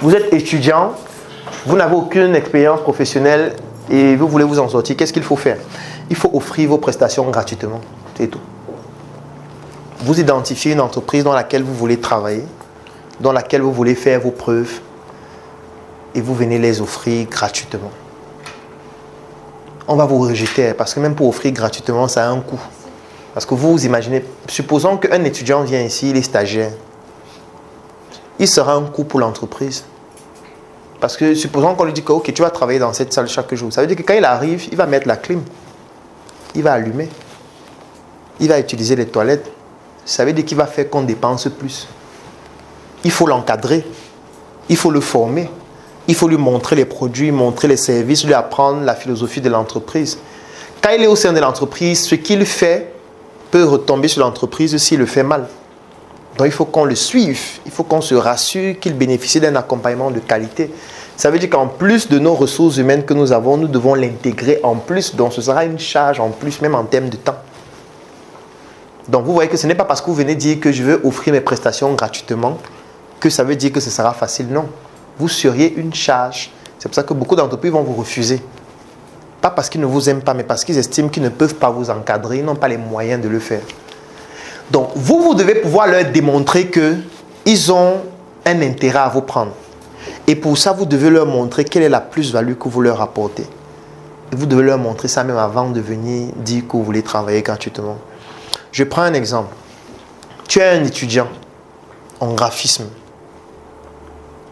Vous êtes étudiant, vous n'avez aucune expérience professionnelle et vous voulez vous en sortir. Qu'est-ce qu'il faut faire? Il faut offrir vos prestations gratuitement. C'est tout. Vous identifiez une entreprise dans laquelle vous voulez travailler, dans laquelle vous voulez faire vos preuves et vous venez les offrir gratuitement. On va vous rejeter parce que même pour offrir gratuitement, ça a un coût. Parce que vous imaginez, supposons qu'un étudiant vient ici, il est stagiaire. Il sera un coût pour l'entreprise. Parce que supposons qu'on lui dit que ok, tu vas travailler dans cette salle chaque jour. Ça veut dire que quand il arrive, il va mettre la clim. Il va allumer. Il va utiliser les toilettes. Ça veut dire qu'il va faire qu'on dépense plus. Il faut l'encadrer. Il faut le former. Il faut lui montrer les produits, montrer les services, lui apprendre la philosophie de l'entreprise. Quand il est au sein de l'entreprise, ce qu'il fait peut retomber sur l'entreprise s'il le fait mal. Donc il faut qu'on le suive, il faut qu'on se rassure qu'il bénéficie d'un accompagnement de qualité. Ça veut dire qu'en plus de nos ressources humaines que nous avons, nous devons l'intégrer en plus. Donc ce sera une charge en plus, même en termes de temps. Donc vous voyez que ce n'est pas parce que vous venez dire que je veux offrir mes prestations gratuitement que ça veut dire que ce sera facile. Non. Vous seriez une charge. C'est pour ça que beaucoup d'entreprises vont vous refuser. Pas parce qu'ils ne vous aiment pas, mais parce qu'ils estiment qu'ils ne peuvent pas vous encadrer, ils n'ont pas les moyens de le faire. Donc, vous devez pouvoir leur démontrer qu'ils ont un intérêt à vous prendre. Et pour ça, vous devez leur montrer quelle est la plus-value que vous leur apportez. Et vous devez leur montrer ça même avant de venir dire que vous voulez travailler gratuitement. Je prends un exemple. Tu es un étudiant en graphisme.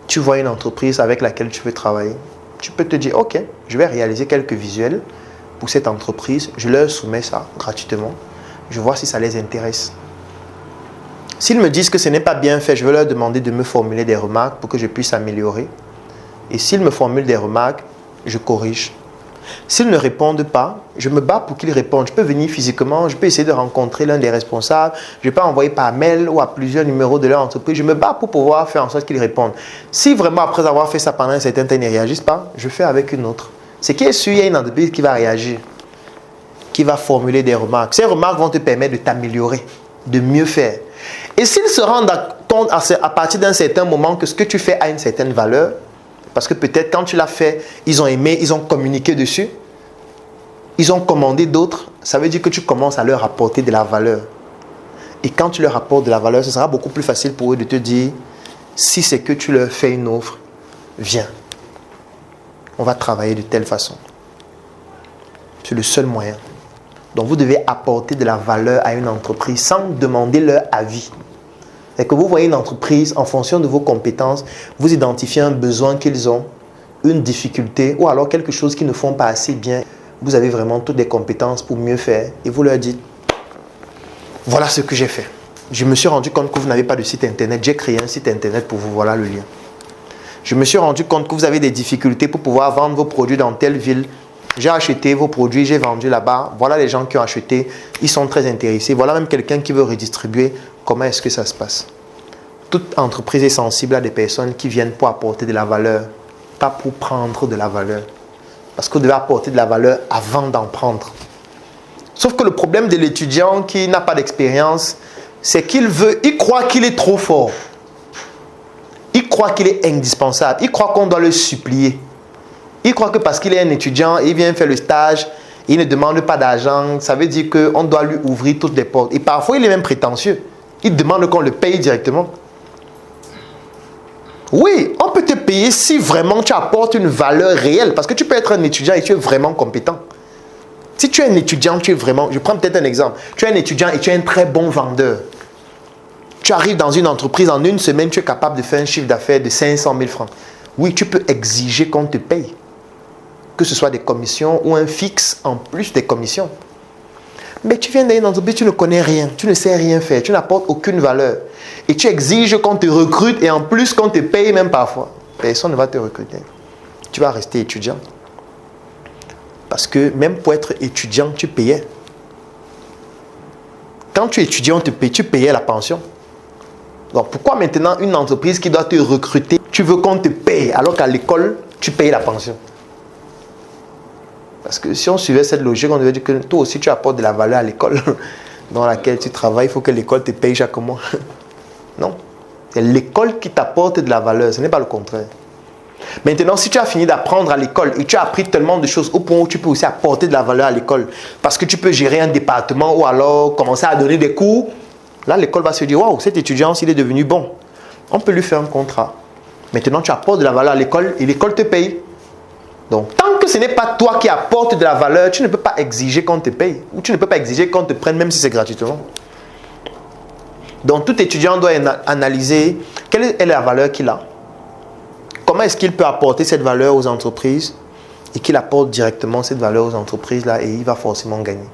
Tu vois une entreprise avec laquelle tu veux travailler. Tu peux te dire, ok, je vais réaliser quelques visuels pour cette entreprise. Je leur soumets ça gratuitement. Je vois si ça les intéresse. S'ils me disent que ce n'est pas bien fait, je vais leur demander de me formuler des remarques pour que je puisse améliorer. Et s'ils me formulent des remarques, je corrige. S'ils ne répondent pas, je me bats pour qu'ils répondent. Je peux venir physiquement, je peux essayer de rencontrer l'un des responsables, je peux envoyer par mail ou à plusieurs numéros de leur entreprise. Je me bats pour pouvoir faire en sorte qu'ils répondent. Si vraiment après avoir fait ça pendant un certain temps, ils ne réagissent pas, je fais avec une autre. Ce qui est sûr, il y a une entreprise qui va réagir, qui va formuler des remarques. Ces remarques vont te permettre de t'améliorer, de mieux faire. Et s'ils se rendent compte à partir d'un certain moment que ce que tu fais a une certaine valeur, parce que peut-être quand tu l'as fait, ils ont aimé, ils ont communiqué dessus, ils ont commandé d'autres, ça veut dire que tu commences à leur apporter de la valeur. Et quand tu leur apportes de la valeur, ce sera beaucoup plus facile pour eux de te dire, si c'est que tu leur fais une offre, viens. On va travailler de telle façon. C'est le seul moyen. Donc vous devez apporter de la valeur à une entreprise sans demander leur avis. C'est que vous voyez une entreprise, en fonction de vos compétences, vous identifiez un besoin qu'ils ont, une difficulté ou alors quelque chose qu'ils ne font pas assez bien. Vous avez vraiment toutes les compétences pour mieux faire et vous leur dites, voilà ce que j'ai fait. Je me suis rendu compte que vous n'avez pas de site internet, j'ai créé un site internet pour vous, voilà le lien. Je me suis rendu compte que vous avez des difficultés pour pouvoir vendre vos produits dans telle ville. J'ai acheté vos produits, j'ai vendu là-bas. Voilà les gens qui ont acheté, ils sont très intéressés. Voilà même quelqu'un qui veut redistribuer. Comment est-ce que ça se passe? Toute entreprise est sensible à des personnes qui viennent pour apporter de la valeur, pas pour prendre de la valeur. Parce que vous devez apporter de la valeur avant d'en prendre. Sauf que le problème de l'étudiant qui n'a pas d'expérience, c'est il croit qu'il est trop fort. Il croit qu'il est indispensable. Il croit qu'on doit le supplier. Il croit que parce qu'il est un étudiant, il vient faire le stage, il ne demande pas d'argent, ça veut dire qu'on doit lui ouvrir toutes les portes. Et parfois, il est même prétentieux. Il demande qu'on le paye directement. Oui, on peut te payer si vraiment tu apportes une valeur réelle. Parce que tu peux être un étudiant et tu es vraiment compétent. Si tu es un étudiant, tu es vraiment... Je prends peut-être un exemple. Tu es un étudiant et tu es un très bon vendeur. Tu arrives dans une entreprise, en une semaine, tu es capable de faire un chiffre d'affaires de 500 000 francs. Oui, tu peux exiger qu'on te paye. Que ce soit des commissions ou un fixe en plus des commissions. Mais tu viens d'une entreprise, tu ne connais rien, tu ne sais rien faire, tu n'apportes aucune valeur. Et tu exiges qu'on te recrute et en plus qu'on te paye même parfois. Personne ne va te recruter. Tu vas rester étudiant. Parce que même pour être étudiant, tu payais. Quand tu es étudiant, tu payais la pension. Donc pourquoi maintenant une entreprise qui doit te recruter, tu veux qu'on te paye alors qu'à l'école, tu payes la pension? Parce que si on suivait cette logique, on devait dire que toi aussi tu apportes de la valeur à l'école dans laquelle tu travailles. Il faut que l'école te paye chaque mois. Non. C'est l'école qui t'apporte de la valeur, ce n'est pas le contraire. Maintenant, si tu as fini d'apprendre à l'école et tu as appris tellement de choses au point où tu peux aussi apporter de la valeur à l'école, parce que tu peux gérer un département ou alors commencer à donner des cours, là, l'école va se dire, waouh, cet étudiant, s'il est devenu bon, on peut lui faire un contrat. Maintenant, tu apportes de la valeur à l'école et l'école te paye. Donc, tant que ce n'est pas toi qui apportes de la valeur, tu ne peux pas exiger qu'on te paye. Ou tu ne peux pas exiger qu'on te prenne, même si c'est gratuitement. Donc, tout étudiant doit analyser quelle est la valeur qu'il a. Comment est-ce qu'il peut apporter cette valeur aux entreprises et qu'il apporte directement cette valeur aux entreprises là et il va forcément gagner.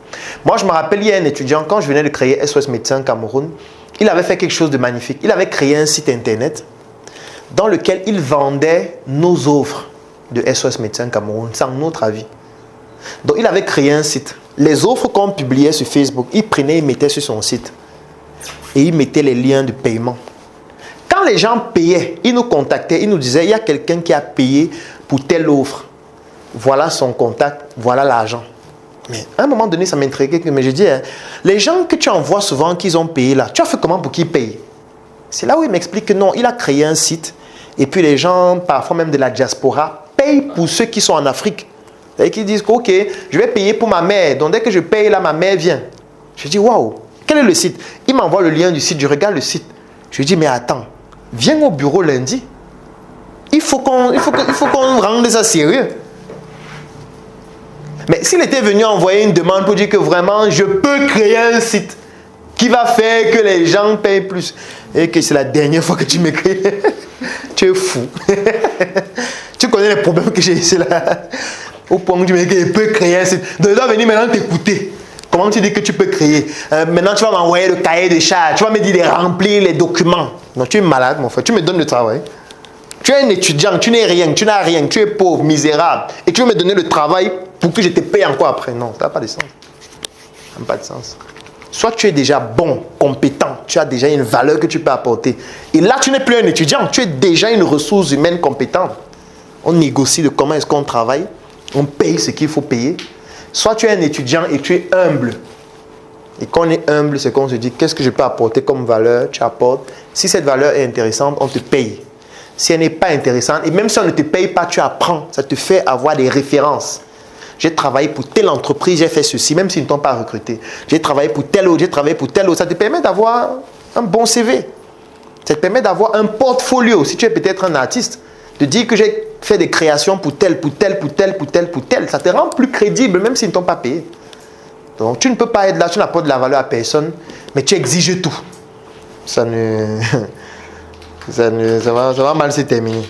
Moi, je me rappelle, il y a un étudiant, quand je venais de créer SOS Médecins Cameroun, il avait fait quelque chose de magnifique. Il avait créé un site internet dans lequel il vendait nos offres de SOS Médecins Cameroun sans notre avis. Donc, il avait créé un site. Les offres qu'on publiait sur Facebook, il prenait et mettait sur son site. Et il mettait les liens de paiement. Quand les gens payaient, ils nous contactaient, ils nous disaient, il y a quelqu'un qui a payé pour telle offre. Voilà son contact, voilà l'argent. Mais à un moment donné, ça m'intriguait. Mais je dis, hein, les gens que tu envoies souvent qu'ils ont payé là, tu as fait comment pour qu'ils payent? C'est là où il m'explique que non, il a créé un site. Et puis les gens, parfois même de la diaspora, payent pour ceux qui sont en Afrique. Et qui disent, ok, je vais payer pour ma mère. Donc dès que je paye là, ma mère vient. Je dis, waouh, quel est le site? Il m'envoie le lien du site, je regarde le site. Je dis, mais attends, viens au bureau lundi. Il faut qu'on rende ça sérieux. Mais s'il était venu envoyer une demande pour dire que vraiment, je peux créer un site qui va faire que les gens payent plus et que c'est la dernière fois que tu m'écris, tu es fou. Tu connais les problèmes que j'ai ici là. Au point où tu me dis que je peux créer un site. Donc, je dois venir maintenant t'écouter. Comment tu dis que tu peux créer? Maintenant, tu vas m'envoyer le cahier de charge. Tu vas me dire de remplir les documents. Non, tu es malade, mon frère. Tu me donnes le travail. Tu es un étudiant, tu n'es rien, tu n'as rien, tu es pauvre, misérable. Et tu veux me donner le travail pour que je te paye encore après. Non, ça n'a pas de sens. Ça n'a pas de sens. Soit tu es déjà bon, compétent, tu as déjà une valeur que tu peux apporter. Et là, tu n'es plus un étudiant, tu es déjà une ressource humaine compétente. On négocie de comment est-ce qu'on travaille, on paye ce qu'il faut payer. Soit tu es un étudiant et tu es humble. Et quand on est humble, c'est qu'on se dit, qu'est-ce que je peux apporter comme valeur? Tu apportes. Si cette valeur est intéressante, on te paye. Si elle n'est pas intéressante, et même si on ne te paye pas, tu apprends. Ça te fait avoir des références. J'ai travaillé pour telle entreprise, j'ai fait ceci, même s'ils ne t'ont pas recruté. J'ai travaillé pour telle autre, j'ai travaillé pour telle autre. Ça te permet d'avoir un bon CV. Ça te permet d'avoir un portfolio. Si tu es peut-être un artiste, de dire que j'ai fait des créations pour tel, pour tel, pour tel, pour tel, pour tel. Ça te rend plus crédible, même s'ils ne t'ont pas payé. Donc, tu ne peux pas être là, tu n'apportes de la valeur à personne, mais tu exiges tout. Ça va mal se terminer.